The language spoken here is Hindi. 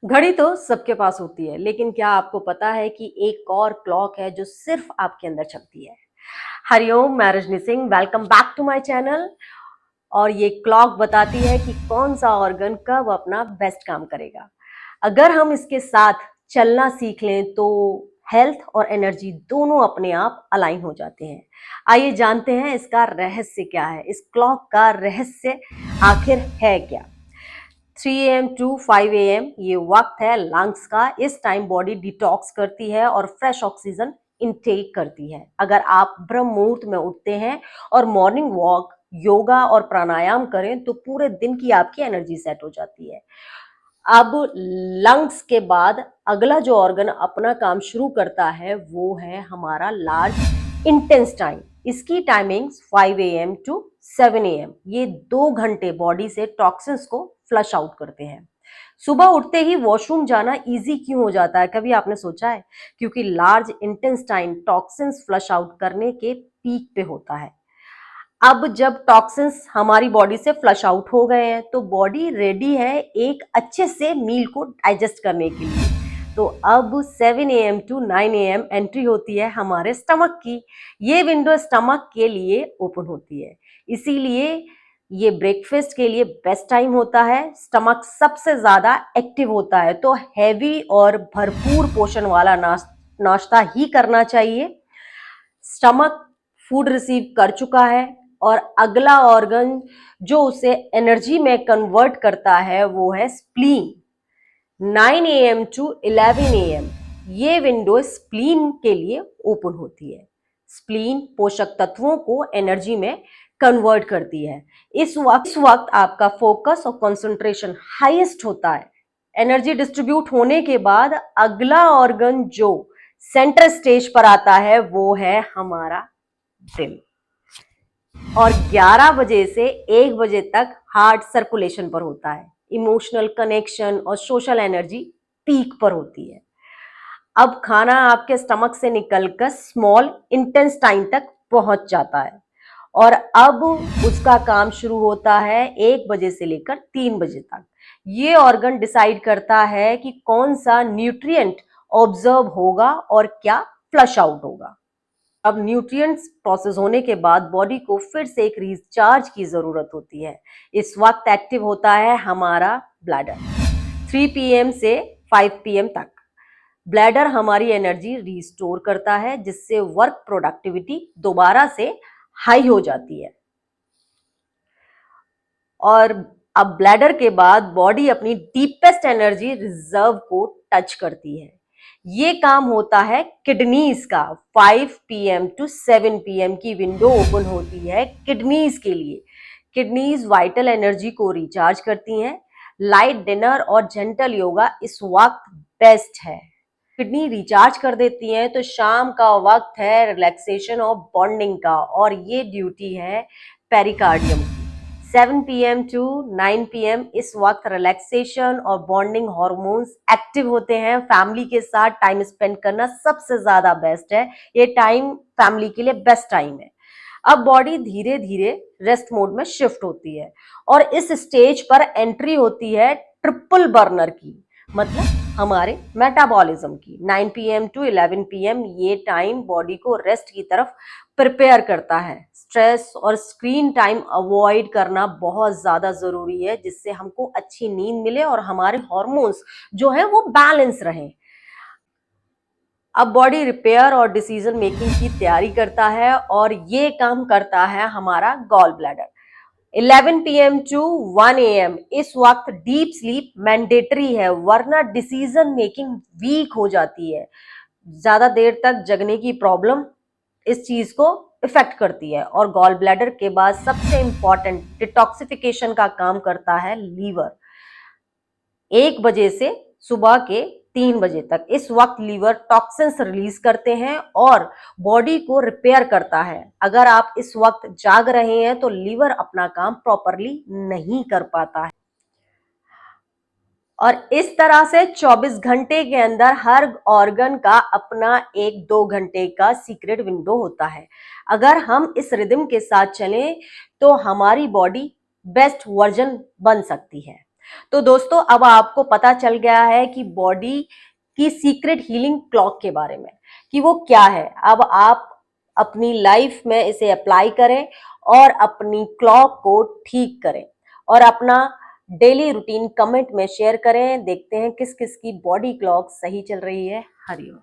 घड़ी तो सबके पास होती है, लेकिन क्या आपको पता है कि एक और क्लॉक है जो सिर्फ आपके अंदर चलती है। हरिओम, मैं Rajni Singh, welcome back to my channel. और ये क्लॉक बताती है कि कौन सा ऑर्गन कब अपना बेस्ट काम करेगा। अगर हम इसके साथ चलना सीख लें तो हेल्थ और एनर्जी दोनों अपने आप अलाइन हो जाते हैं। आइए जानते हैं इसका रहस्य क्या है, इस क्लॉक का रहस्य आखिर है क्या। 3 AM टू 5 AM ये वक्त है लंग्स का। इस टाइम बॉडी डिटॉक्स करती है और फ्रेश ऑक्सीजन इनटेक करती है। अगर आप ब्रह्म मुहूर्त में उठते हैं और मॉर्निंग वॉक, योगा और प्राणायाम करें तो पूरे दिन की आपकी एनर्जी सेट हो जाती है। अब लंग्स के बाद अगला जो ऑर्गन अपना काम शुरू करता है वो है हमारा लार्ज इंटेस्टाइन। इसकी टाइमिंग्स 5 AM टू 7 AM। ये 2 घंटे बॉडी से टॉक्सिन्स को फ्लश आउट करते हैं। सुबह उठते ही वॉशरूम जाना इजी क्यों हो जाता है, कभी आपने सोचा है? क्योंकि large intestine toxins flush out करने के पीक पे होता है। अब जब टॉक्सिन्स हमारी बॉडी से फ्लश आउट हो गए हैं तो बॉडी रेडी है एक अच्छे से मील को डाइजेस्ट करने के लिए। तो अब 7 AM टू 9 AM एंट्री होती है हमारे स्टमक की। ये विंडो स्टमक के लिए ओपन होती है, इसीलिए ये ब्रेकफास्ट के लिए बेस्ट टाइम होता है। स्टमक सबसे ज्यादा एक्टिव होता है, तो हैवी और भरपूर पोषण वाला नाश्ता ही करना चाहिए। स्टमक फूड रिसीव कर चुका है और अगला ऑर्गन जो उसे एनर्जी में कन्वर्ट करता है वो है स्प्लीन। 9 AM टू 11 AM ये विंडो स्प्लीन के लिए ओपन होती है। स्प्लीन पोषक तत्वों को एनर्जी में कन्वर्ट करती है। इस वक्त आपका फोकस और कंसंट्रेशन हाईएस्ट होता है। एनर्जी डिस्ट्रीब्यूट होने के बाद अगला ऑर्गन जो सेंटर स्टेज पर आता है वो है हमारा दिल। और 11 बजे से 1 बजे तक हार्ट सर्कुलेशन पर होता है। इमोशनल कनेक्शन और सोशल एनर्जी पीक पर होती है। अब खाना आपके स्टमक से निकलकर स्मॉल इंटेस्टाइन तक पहुंच जाता है और अब उसका काम शुरू होता है 1 बजे से लेकर 3 बजे तक। ये ऑर्गन डिसाइड करता है कि कौन सा न्यूट्रिएंट ऑब्जर्व होगा और क्या फ्लश आउट होगा। अब न्यूट्रिएंट्स प्रोसेस होने के बाद बॉडी को फिर से एक रिचार्ज की जरूरत होती है। इस वक्त एक्टिव होता है हमारा ब्लैडर 3 PM से 5 PM तक। ब्लैडर हमारी एनर्जी रिस्टोर करता है जिससे वर्क प्रोडक्टिविटी दोबारा से हाई हो जाती है। और अब ब्लैडर के बाद बॉडी अपनी डीपेस्ट एनर्जी रिजर्व को टच करती है। ये काम होता है किडनीज का। 5 PM टू 7 PM की विंडो ओपन होती है किडनीज के लिए। किडनीज वाइटल एनर्जी को रिचार्ज करती हैं। लाइट डिनर और जेंटल योगा इस वक्त बेस्ट है। किडनी रिचार्ज कर देती हैं तो शाम का वक्त है रिलैक्सेशन और बॉन्डिंग का, और ये ड्यूटी है पेरिकार्डियम की। 7 PM टू 9 PM इस वक्त रिलैक्सेशन और बॉन्डिंग हॉर्मोन्स एक्टिव होते हैं। फैमिली के साथ टाइम स्पेंड करना सबसे ज्यादा बेस्ट है। ये टाइम फैमिली के लिए बेस्ट टाइम है। अब बॉडी धीरे धीरे रेस्ट मोड में शिफ्ट होती है और इस स्टेज पर एंट्री होती है ट्रिपल बर्नर की, मतलब हमारे मेटाबॉलिज्म की। 9 PM टू 11 PM ये टाइम बॉडी को रेस्ट की तरफ प्रिपेयर करता है। स्ट्रेस और स्क्रीन टाइम अवॉइड करना बहुत ज्यादा जरूरी है जिससे हमको अच्छी नींद मिले और हमारे हार्मोन्स जो है वो बैलेंस रहें। अब बॉडी रिपेयर और डिसीजन मेकिंग की तैयारी करता है और ये काम करता है हमारा gall bladder. 11 PM to 1 AM इस वक्त डीप स्लीप मैंडेटरी है, वरना डिसीजन मेकिंग वीक हो जाती है। ज्यादा देर तक जगने की प्रॉब्लम इस चीज को इफेक्ट करती है। और गॉल ब्लैडर के बाद सबसे इंपॉर्टेंट डिटॉक्सिफिकेशन का काम करता है लीवर। 1 बजे से सुबह के 3 बजे तक इस वक्त लीवर टॉक्सिन्स रिलीज करते हैं और बॉडी को रिपेयर करता है। अगर आप इस वक्त जाग रहे हैं तो लीवर अपना काम प्रॉपरली नहीं कर पाता है। और इस तरह से 24 घंटे के अंदर हर ऑर्गन का अपना 1-2 घंटे का सीक्रेट विंडो होता है। अगर हम इस रिदम के साथ चलें तो हमारी बॉडी बेस्ट वर्जन बन सकती है। तो दोस्तों अब आपको पता चल गया है कि बॉडी की सीक्रेट हीलिंग क्लॉक के बारे में कि वो क्या है। अब आप अपनी लाइफ में इसे अप्लाई करें और अपनी क्लॉक को ठीक करें और अपना डेली रूटीन कमेंट में शेयर करें। देखते हैं किस किस की बॉडी क्लॉक सही चल रही है। हरिओम।